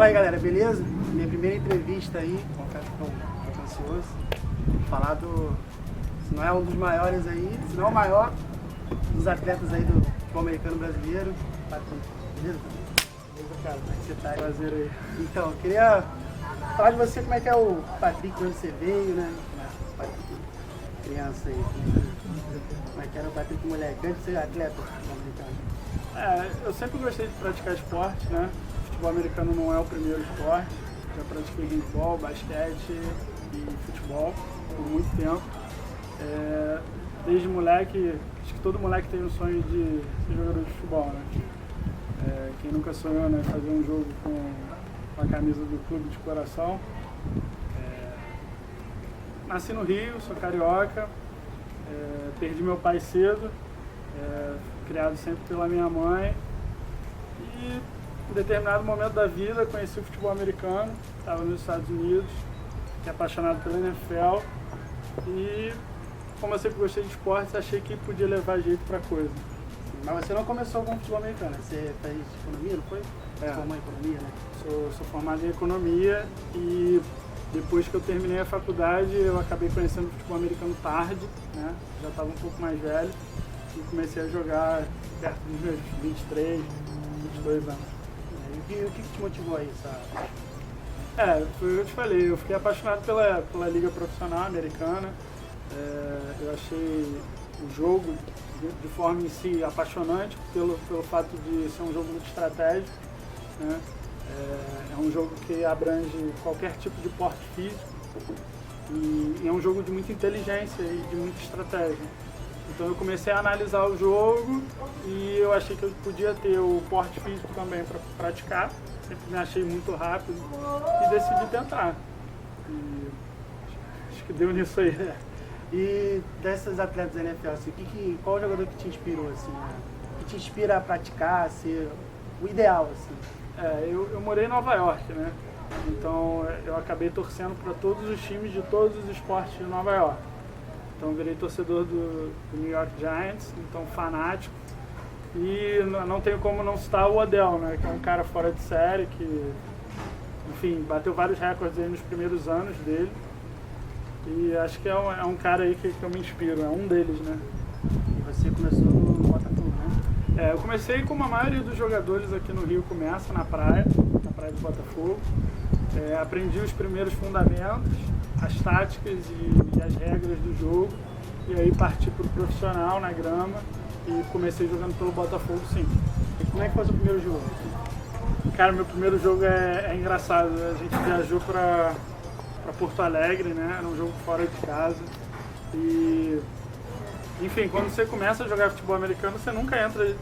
Fala aí, galera, beleza? Minha primeira entrevista aí, confesso que tô ansioso. Falar do, se não é um dos maiores aí, se não é o maior dos atletas aí do futebol americano brasileiro. Beleza? Beleza, cara? Como é que você tá aí? Prazer aí. Então, eu queria falar de você, como é que é o Patrick, quando você veio, né? Patrick, criança aí. Como é que era o Patrick moleque, antes de ser atleta americano? Eu sempre gostei de praticar esporte, né? Futebol americano não é o primeiro esporte. Já pratiquei handebol, basquete e futebol por muito tempo. Desde moleque, acho que todo moleque tem o sonho de ser jogador de futebol, né? Quem nunca sonhou, né, fazer um jogo com a camisa do clube de coração. Nasci no Rio, sou carioca, perdi meu pai cedo, criado sempre pela minha mãe. E em determinado momento da vida conheci o futebol americano, estava nos Estados Unidos, fiquei apaixonado pela NFL e, como eu sempre gostei de esportes, achei que podia levar jeito para coisa. Mas você não começou com futebol americano, você fez economia, não foi? Formou em economia, né? Sou formado em economia e depois que eu terminei a faculdade eu acabei conhecendo o futebol americano tarde, né? Já estava um pouco mais velho e comecei a jogar perto dos meus 23, 22 anos. E o que te motivou a isso? Foi o que eu te falei, eu fiquei apaixonado pela liga profissional americana. Eu achei o jogo de forma em si apaixonante pelo fato de ser um jogo muito estratégico, né? É um jogo que abrange qualquer tipo de porte físico e é um jogo de muita inteligência e de muita estratégia. Então eu comecei a analisar o jogo e eu achei que eu podia ter o porte físico também para praticar. Sempre me achei muito rápido e decidi tentar. E acho que deu nisso aí. E dessas atletas da NFL, assim, qual jogador que te inspirou, assim, que te inspira a praticar, ser o ideal, assim? Eu morei em Nova York, né? Então eu acabei torcendo para todos os times de todos os esportes de Nova York. Então virei torcedor do New York Giants, então fanático. E não tenho como não citar o Odell, né? Que é um cara fora de série, que, enfim, bateu vários recordes aí nos primeiros anos dele. E acho que é um cara aí que eu me inspiro, é um deles, né? E você começou no Botafogo, né? Eu comecei como a maioria dos jogadores aqui no Rio começa, na praia de Botafogo. Aprendi os primeiros fundamentos, as táticas e as regras do jogo. E aí parti para o profissional na grama e comecei jogando pelo Botafogo, sim. E como é que foi o seu primeiro jogo? Cara, meu primeiro jogo é engraçado. A gente viajou para Porto Alegre, né? Era um jogo fora de casa. E, enfim, quando você começa a jogar futebol americano, você nunca entra de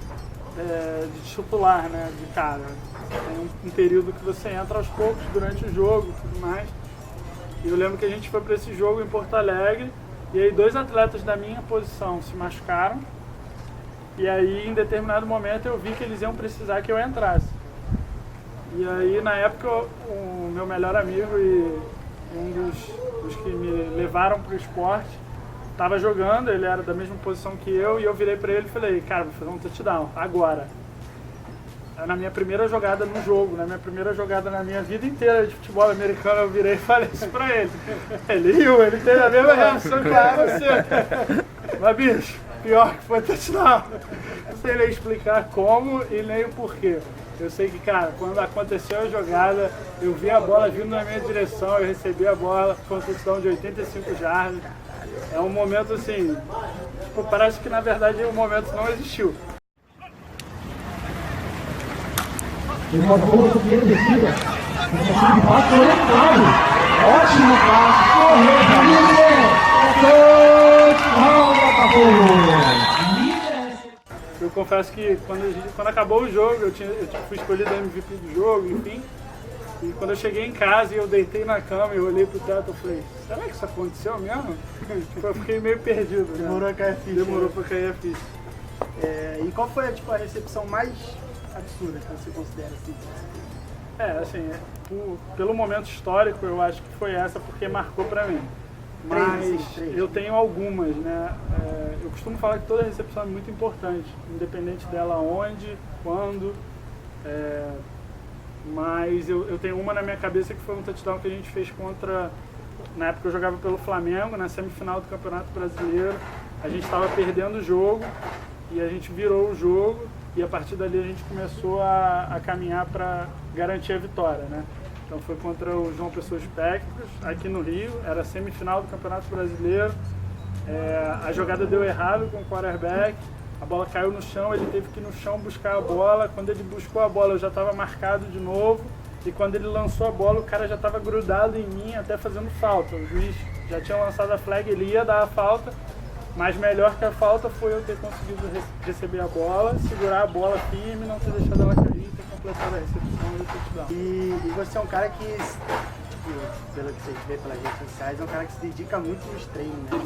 titular, né? De cara. Tem um período que você entra aos poucos durante o jogo e tudo mais. E eu lembro que a gente foi para esse jogo em Porto Alegre e aí 2 atletas da minha posição se machucaram. E aí, em determinado momento, eu vi que eles iam precisar que eu entrasse. E aí, na época, o meu melhor amigo e um dos que me levaram para o esporte estava jogando, ele era da mesma posição que eu, e eu virei para ele e falei, cara, vou fazer um touchdown, agora. Na minha primeira jogada no jogo, na minha primeira jogada na minha vida inteira de futebol americano, eu virei e falei isso pra ele. Ele riu, ele teve a mesma reação que você. Mas, bicho, pior que foi touchdown. Não sei nem explicar como e nem o porquê. Eu sei que, cara, quando aconteceu a jogada, eu vi a bola vindo na minha direção, eu recebi a bola, foi um touchdown de 85 jardas. É um momento assim, tipo, parece que na verdade o momento não existiu. O Botafogo foi primeiro descida. O Botafogo de passe foi claro. Ótimo passe. Correu, Botafogo. Eu confesso que quando acabou o jogo, eu fui escolhido MVP do jogo, enfim. E quando eu cheguei em casa e eu deitei na cama e eu olhei pro teto, eu falei, será que isso aconteceu mesmo? Eu fiquei meio perdido. Demorou a cair a ficha. Demorou pra cair a ficha. E qual foi a recepção mais absurda que você considera assim? Pelo momento histórico, eu acho que foi essa porque marcou pra mim. Mas eu tenho algumas, né? Eu costumo falar que toda recepção é muito importante, independente dela onde, quando. mas eu tenho uma na minha cabeça que foi um touchdown que a gente fez contra... Na época eu jogava pelo Flamengo, na semifinal do Campeonato Brasileiro. A gente estava perdendo o jogo e a gente virou o jogo e a partir dali a gente começou a caminhar para garantir a vitória, né? Então foi contra o João Pessoa de Técnicos, aqui no Rio, era a semifinal do Campeonato Brasileiro. A jogada deu errado com o quarterback, a bola caiu no chão, ele teve que ir no chão buscar a bola. Quando ele buscou a bola eu já estava marcado de novo e quando ele lançou a bola o cara já estava grudado em mim até fazendo falta. O juiz já tinha lançado a flag, ele ia dar a falta, mas melhor que a falta foi eu ter conseguido receber a bola, segurar a bola firme, não ter deixado ela cair, ter completado a recepção e o touchdown. E você é um cara que, pelo que você vê pelas redes sociais, é um cara que se dedica muito nos treinos, né?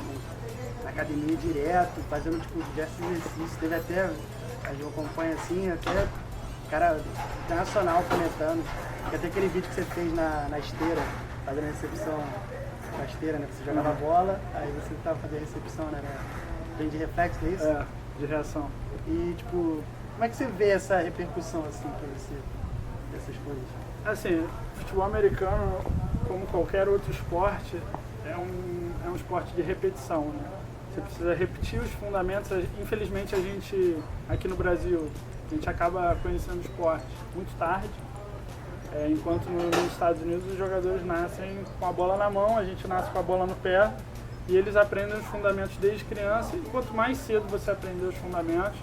Na academia direto, fazendo tipo, diversos exercícios. Teve até, a gente acompanha assim, até cara internacional comentando. Tem até aquele vídeo que você fez na esteira, fazendo a recepção na esteira, né? Você jogava a bola, aí você tava fazendo a recepção, né? Tem de reflexo, é isso? É, de reação. E tipo, como é que você vê essa repercussão assim pra você, dessas coisas? Assim, futebol americano, como qualquer outro esporte, é um esporte de repetição, né? Você precisa repetir os fundamentos. Infelizmente a gente, aqui no Brasil, a gente acaba conhecendo o esporte muito tarde, enquanto nos Estados Unidos os jogadores nascem com a bola na mão, a gente nasce com a bola no pé e eles aprendem os fundamentos desde criança e quanto mais cedo você aprender os fundamentos,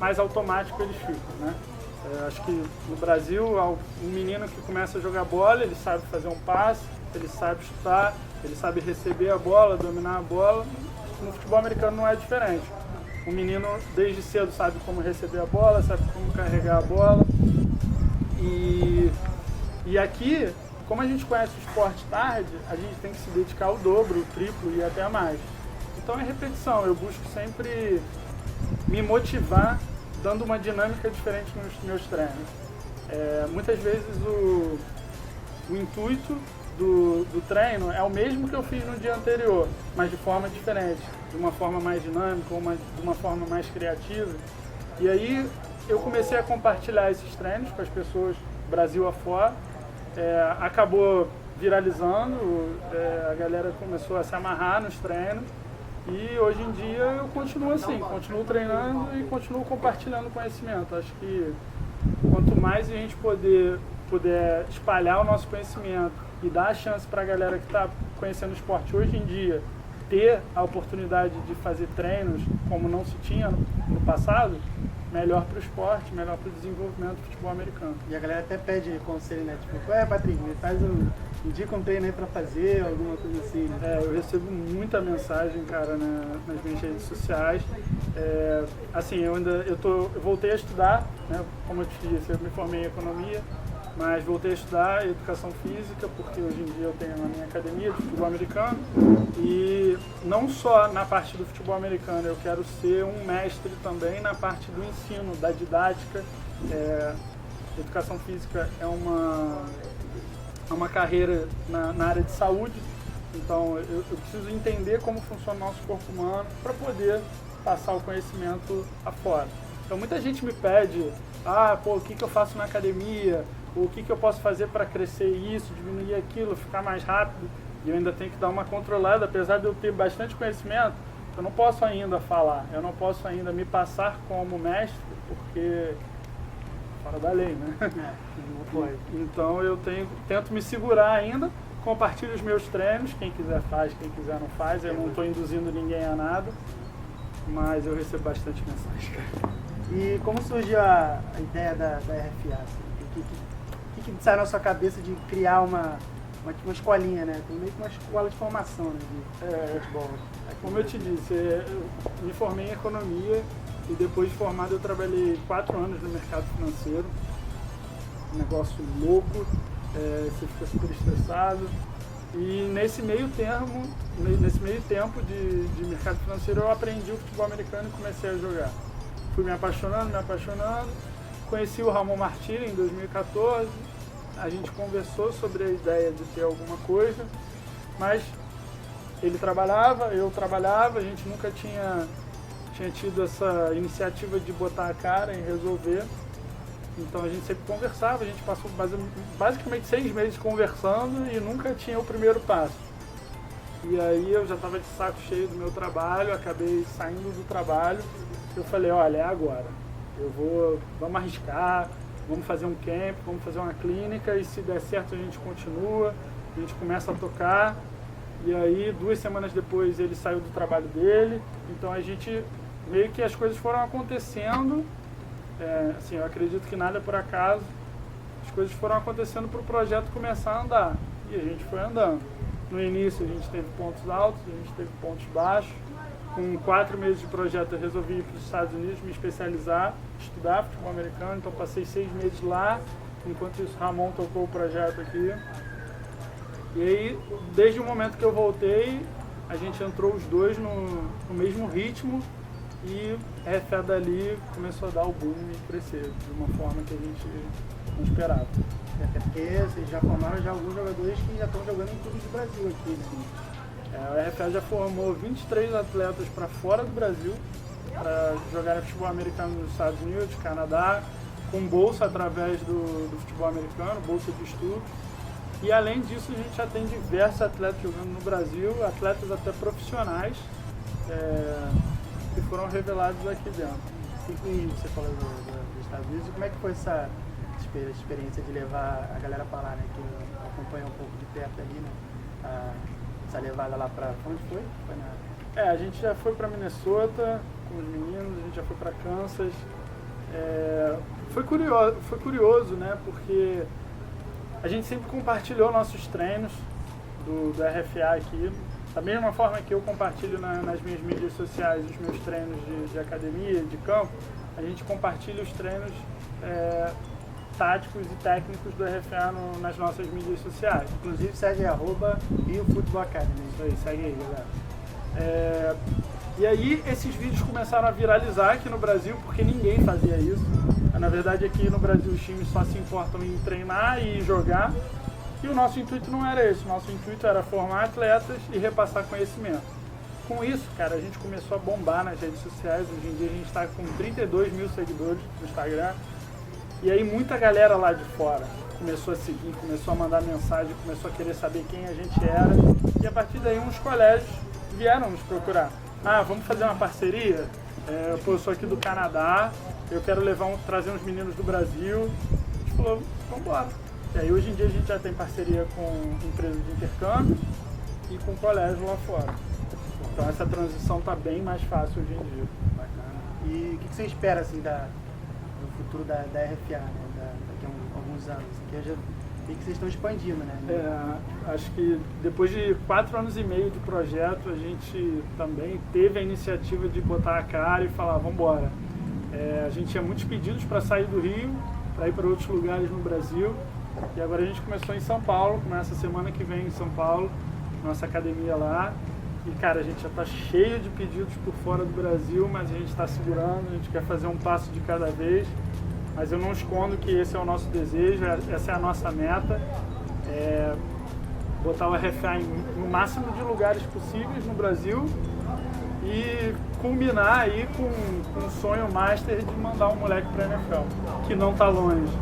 mais automático eles ficam, né? Acho que no Brasil, um menino que começa a jogar bola, ele sabe fazer um passe, ele sabe chutar, ele sabe receber a bola, dominar a bola. No futebol americano não é diferente. O menino desde cedo sabe como receber a bola, sabe como carregar a bola. E aqui, como a gente conhece o esporte tarde, a gente tem que se dedicar ao dobro, o triplo e até mais. Então é repetição, eu busco sempre me motivar dando uma dinâmica diferente nos meus treinos. Muitas vezes o intuito do treino é o mesmo que eu fiz no dia anterior, mas de forma diferente, de uma forma mais dinâmica, de uma forma mais criativa. E aí eu comecei a compartilhar esses treinos com as pessoas Brasil afora, acabou viralizando, a galera começou a se amarrar nos treinos e hoje em dia eu continuo assim, continuo treinando e continuo compartilhando conhecimento. Acho que quanto mais a gente puder espalhar o nosso conhecimento e dar a chance para a galera que está conhecendo o esporte hoje em dia ter a oportunidade de fazer treinos como não se tinha no passado, melhor para o esporte, melhor para o desenvolvimento do futebol americano. E a galera até pede conselho, né? Tipo, Patrick, me faz indica um treino aí pra fazer, alguma coisa assim, né? Eu recebo muita mensagem, cara, nas minhas redes sociais. Assim, eu voltei a estudar, né? Como eu te disse, eu me formei em economia, mas voltei a estudar educação física, porque hoje em dia eu tenho a minha academia de futebol americano. E não só na parte do futebol americano, eu quero ser um mestre também na parte do ensino, da didática. Educação física é uma carreira na área de saúde, então eu preciso entender como funciona o nosso corpo humano para poder passar o conhecimento afora. Então muita gente me pede, o que eu faço na academia, o que eu posso fazer para crescer isso, diminuir aquilo, ficar mais rápido, e eu ainda tenho que dar uma controlada, apesar de eu ter bastante conhecimento, eu não posso ainda falar, eu não posso ainda me passar como mestre, porque fora da lei, né? Não pode. Então eu tento me segurar ainda, compartilho os meus treinos, quem quiser faz, quem quiser não faz, eu não estou induzindo ninguém a nada, mas eu recebo bastante mensagem, cara. E como surgiu a ideia da RFA? Assim? O que sai na sua cabeça de criar uma escolinha, né? Meio que uma escola de formação, né? De futebol. Como eu te disse, eu me formei em economia e depois de formado eu trabalhei 4 anos no mercado financeiro. Um negócio louco, você fica super estressado. E nesse meio tempo de mercado financeiro eu aprendi o futebol americano e comecei a jogar. Fui me apaixonando. Conheci o Ramon Martiri em 2014, a gente conversou sobre a ideia de ter alguma coisa, mas ele trabalhava, eu trabalhava, a gente nunca tinha tido essa iniciativa de botar a cara em resolver. Então a gente sempre conversava, a gente passou basicamente 6 meses conversando e nunca tinha o primeiro passo. E aí eu já estava de saco cheio do meu trabalho, acabei saindo do trabalho. Eu falei, olha, é agora. Vamos arriscar, vamos fazer um camp, vamos fazer uma clínica e se der certo a gente continua, a gente começa a tocar. E aí 2 semanas depois ele saiu do trabalho dele, então a gente meio que as coisas foram acontecendo. Assim, eu acredito que nada é por acaso. As coisas foram acontecendo para o projeto começar a andar. E a gente foi andando. No início a gente teve pontos altos, a gente teve pontos baixos. Com 4 meses de projeto eu resolvi ir para os Estados Unidos, me especializar, estudar futebol americano. Então passei 6 meses lá, enquanto isso Ramon tocou o projeto aqui. E aí, desde o momento que eu voltei, a gente entrou os dois no mesmo ritmo. E a RFA dali começou a dar o boom e crescer de uma forma que a gente não esperava. Até porque vocês já formaram alguns jogadores que já estão jogando em clubes do Brasil aqui. Assim. A RFA já formou 23 atletas para fora do Brasil, para jogar futebol americano nos Estados Unidos, Canadá, com bolsa através do futebol americano, bolsa de estudo. E além disso a gente já tem diversos atletas jogando no Brasil, atletas até profissionais. Que foram revelados aqui dentro. E você falou dos Estados Unidos, como é que foi essa experiência de levar a galera para lá, né? Que acompanha um pouco de perto ali, né? Essa levada lá para... Onde foi? A gente já foi para Minnesota com os meninos, a gente já foi para Kansas. Foi curioso, né? Porque a gente sempre compartilhou nossos treinos do RFA aqui. Da mesma forma que eu compartilho nas minhas mídias sociais os meus treinos de academia, de campo, a gente compartilha os treinos táticos e técnicos do RFA nas nossas mídias sociais. Inclusive segue @RioFootballAcademy. Isso aí, segue aí, galera. E aí esses vídeos começaram a viralizar aqui no Brasil porque ninguém fazia isso. Na verdade aqui no Brasil os times só se importam em treinar e jogar. E o nosso intuito não era esse, o nosso intuito era formar atletas e repassar conhecimento. Com isso, cara, a gente começou a bombar nas redes sociais. Hoje em dia a gente está com 32 mil seguidores no Instagram. E aí muita galera lá de fora começou a seguir, começou a mandar mensagem, começou a querer saber quem a gente era. E a partir daí uns colégios vieram nos procurar. Vamos fazer uma parceria? Eu sou aqui do Canadá, eu quero trazer uns meninos do Brasil. A gente falou, vamos embora. E aí hoje em dia a gente já tem parceria com empresas de intercâmbio e com colégios lá fora. Então essa transição está bem mais fácil hoje em dia. Bacana. E o que você espera assim, do futuro da RFA, né? Daqui a alguns anos? Porque eu já vi que vocês estão expandindo, né? Acho que depois de 4 anos e meio de projeto, a gente também teve a iniciativa de botar a cara e falar, vamos embora. A gente tinha muitos pedidos para sair do Rio, para ir para outros lugares no Brasil. E agora a gente começou em São Paulo, começa semana que vem em São Paulo, nossa academia lá. E cara, a gente já está cheio de pedidos por fora do Brasil, mas a gente está segurando, a gente quer fazer um passo de cada vez. Mas eu não escondo que esse é o nosso desejo, essa é a nossa meta. Botar o RFA no máximo de lugares possíveis no Brasil e culminar aí com um sonho master de mandar um moleque para a NFL, que não está longe.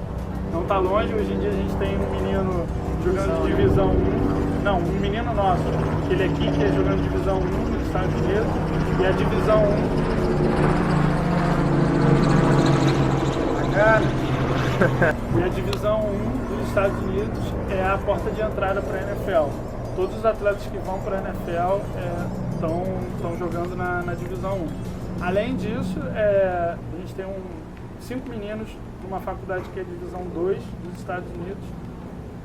Não está longe, hoje em dia a gente tem um menino jogando de divisão 1, não, um menino nosso, que ele aqui que é jogando divisão 1 nos Estados Unidos, e a divisão 1. Bacana! E a divisão 1 dos Estados Unidos é a porta de entrada para a NFL. Todos os atletas que vão para a NFL estão jogando na divisão 1. Além disso, a gente tem 5 meninos numa faculdade que é a divisão 2 dos Estados Unidos.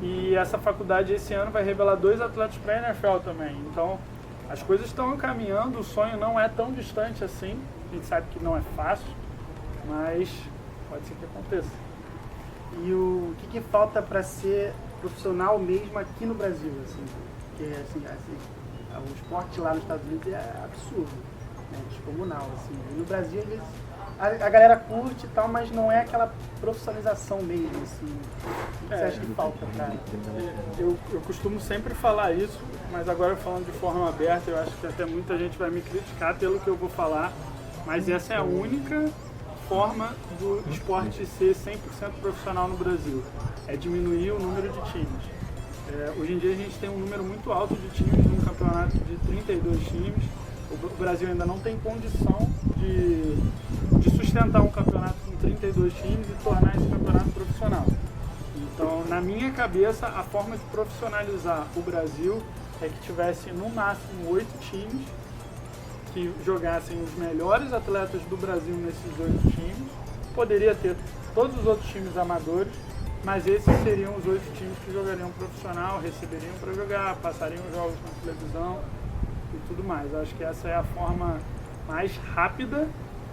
E essa faculdade esse ano vai revelar 2 atletas para a NFL também. Então as coisas estão encaminhando, o sonho não é tão distante assim. A gente sabe que não é fácil, mas pode ser que aconteça. E o que falta para ser profissional mesmo aqui no Brasil? Assim? Porque o esporte lá nos Estados Unidos é absurdo, né? Descomunal. Assim. E no Brasil, às vezes, a galera curte e tal, mas não é aquela profissionalização mesmo. Assim. O que você acha que falta, cara? Eu costumo sempre falar isso, mas agora falando de forma aberta, eu acho que até muita gente vai me criticar pelo que eu vou falar, mas essa é a única forma do esporte ser 100% profissional no Brasil, é diminuir o número de times. Hoje em dia a gente tem um número muito alto de times num campeonato de 32 times. O Brasil ainda não tem condição de sustentar um campeonato com 32 times e tornar esse campeonato profissional. Então, na minha cabeça, a forma de profissionalizar o Brasil é que tivesse no máximo 8 times que jogassem os melhores atletas do Brasil nesses 8 times. Poderia ter todos os outros times amadores, mas esses seriam os 8 times que jogariam profissional, receberiam para jogar, passariam jogos na televisão e tudo mais. Acho que essa é a forma mais rápida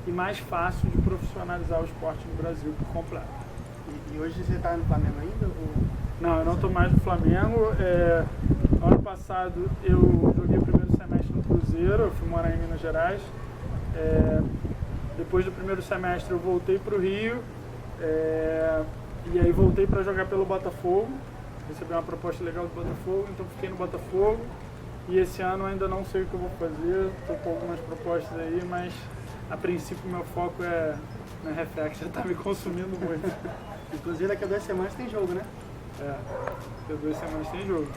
e mais fácil de profissionalizar o esporte no Brasil por completo. E hoje você está no Flamengo ainda? Ou... Não, eu não estou mais no Flamengo. Ano passado eu joguei o primeiro semestre no Cruzeiro, eu fui morar em Minas Gerais. Depois do primeiro semestre eu voltei para o Rio. E aí voltei para jogar pelo Botafogo, recebi uma proposta legal do Botafogo, então fiquei no Botafogo. E esse ano ainda não sei o que eu vou fazer, estou com algumas propostas aí, mas a princípio meu foco é na RFA, que já está me consumindo muito. Inclusive daqui a 2 semanas tem jogo, né? Daqui a 2 semanas tem jogo.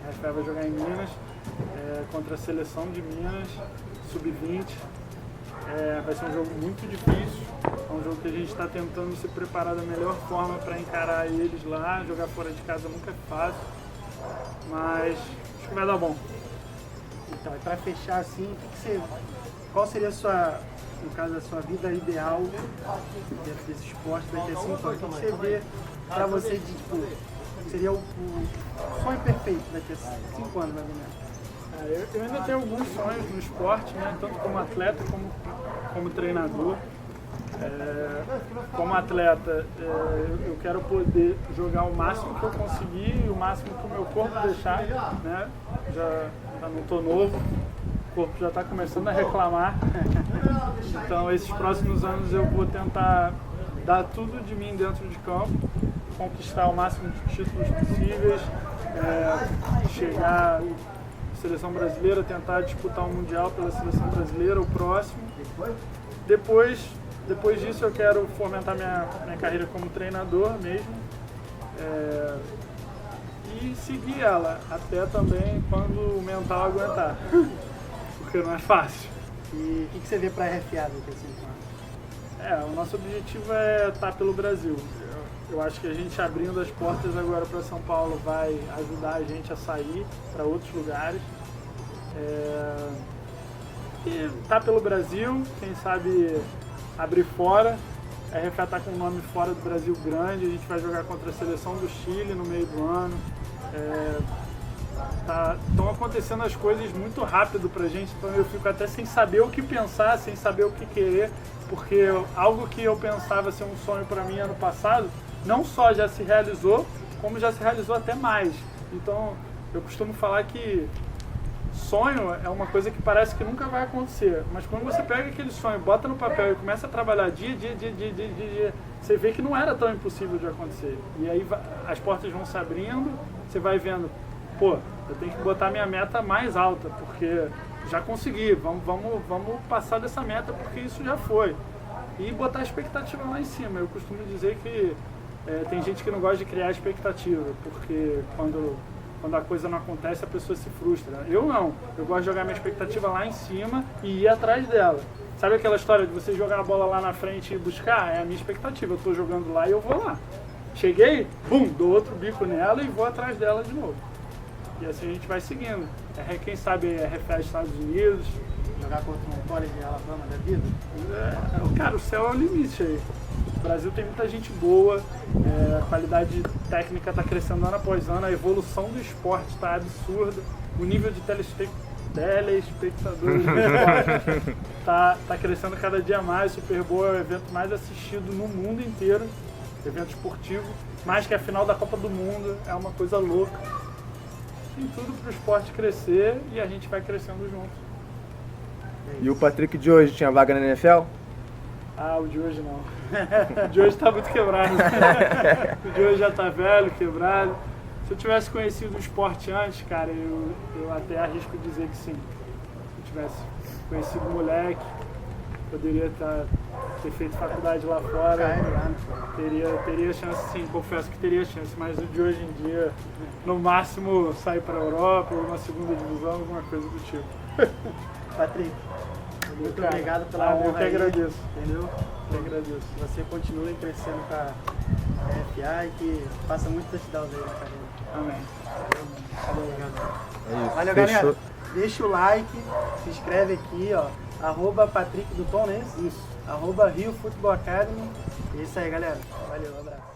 A RFA vai jogar em Minas, contra a seleção de Minas, sub-20. Vai ser um jogo muito difícil, é um jogo que a gente está tentando se preparar da melhor forma para encarar eles lá. Jogar fora de casa nunca é fácil, mas acho que vai dar bom. Então, para fechar assim, qual seria no caso, a sua vida ideal dentro desse esporte daqui a 5 anos? O que você vê para você de, tipo, seria o sonho perfeito daqui a 5 anos, mais ou menos? Eu ainda tenho alguns sonhos no esporte, né? Tanto como atleta como treinador. Como atleta, eu quero poder jogar o máximo que eu conseguir e o máximo que o meu corpo deixar, né? Já não estou novo, o corpo já está começando a reclamar. Então, esses próximos anos eu vou tentar dar tudo de mim dentro de campo, conquistar o máximo de títulos possíveis, chegar seleção brasileira, tentar disputar um mundial pela seleção brasileira, o próximo. Depois disso eu quero fomentar minha carreira como treinador mesmo, e seguir ela até também quando o mental aguentar, porque não é fácil. E o que você vê para a RFA daqui a 5 anos? O nosso objetivo é estar pelo Brasil. Eu acho que a gente abrindo as portas agora para São Paulo vai ajudar a gente a sair para outros lugares. E tá pelo Brasil, quem sabe abrir fora. A RFA está com um nome fora do Brasil grande, a gente vai jogar contra a seleção do Chile no meio do ano. Estão acontecendo as coisas muito rápido pra gente, então eu fico até sem saber o que pensar, sem saber o que querer, porque algo que eu pensava ser um sonho para mim ano passado, não só já se realizou, como já se realizou até mais. Então, eu costumo falar que sonho é uma coisa que parece que nunca vai acontecer, mas quando você pega aquele sonho, bota no papel e começa a trabalhar dia, você vê que não era tão impossível de acontecer. E aí as portas vão se abrindo, você vai vendo, pô, eu tenho que botar minha meta mais alta, porque já consegui, vamos passar dessa meta porque isso já foi. E botar a expectativa lá em cima. Eu costumo dizer que tem gente que não gosta de criar expectativa, porque quando a coisa não acontece a pessoa se frustra. Eu não, eu gosto de jogar minha expectativa lá em cima e ir atrás dela. Sabe aquela história de você jogar a bola lá na frente e buscar? É a minha expectativa, eu estou jogando lá e eu vou lá. Cheguei, bum, dou outro bico nela e vou atrás dela de novo. E assim a gente vai seguindo. Quem sabe RFA Estados Unidos. Jogar contra um college de Alabama da vida? Cara, o céu é o limite aí. O Brasil tem muita gente boa, a qualidade técnica está crescendo ano após ano, a evolução do esporte está absurda, o nível de telespectadores do esporte está crescendo cada dia mais. O Super Bowl é o evento mais assistido no mundo inteiro, evento esportivo, mais que a final da Copa do Mundo, é uma coisa louca. Tem tudo para o esporte crescer e a gente vai crescendo junto. E o Patrick de hoje tinha vaga na NFL? O de hoje não. O de hoje tá muito quebrado. O de hoje já tá velho, quebrado. Se eu tivesse conhecido o esporte antes, cara, eu até arrisco dizer que sim. Se eu tivesse conhecido o moleque, poderia ter feito faculdade lá fora. Caio lá, né? Teria chance, sim, confesso que teria chance, mas o de hoje em dia, no máximo, sair para a Europa ou uma segunda divisão, alguma coisa do tipo. Patrick, muito Cara, obrigado pela honra. eu que aí, agradeço. Entendeu? Eu que agradeço. Que você continue crescendo com a FA e que faça muitos touchdowns aí na carreira. Amém. Obrigado. É isso. Valeu, Fechou. galera. Deixa o like, se inscreve aqui, ó. @Patrick do Tom, né? Isso. @Rio Football Academy. É isso aí, galera. Valeu, um abraço.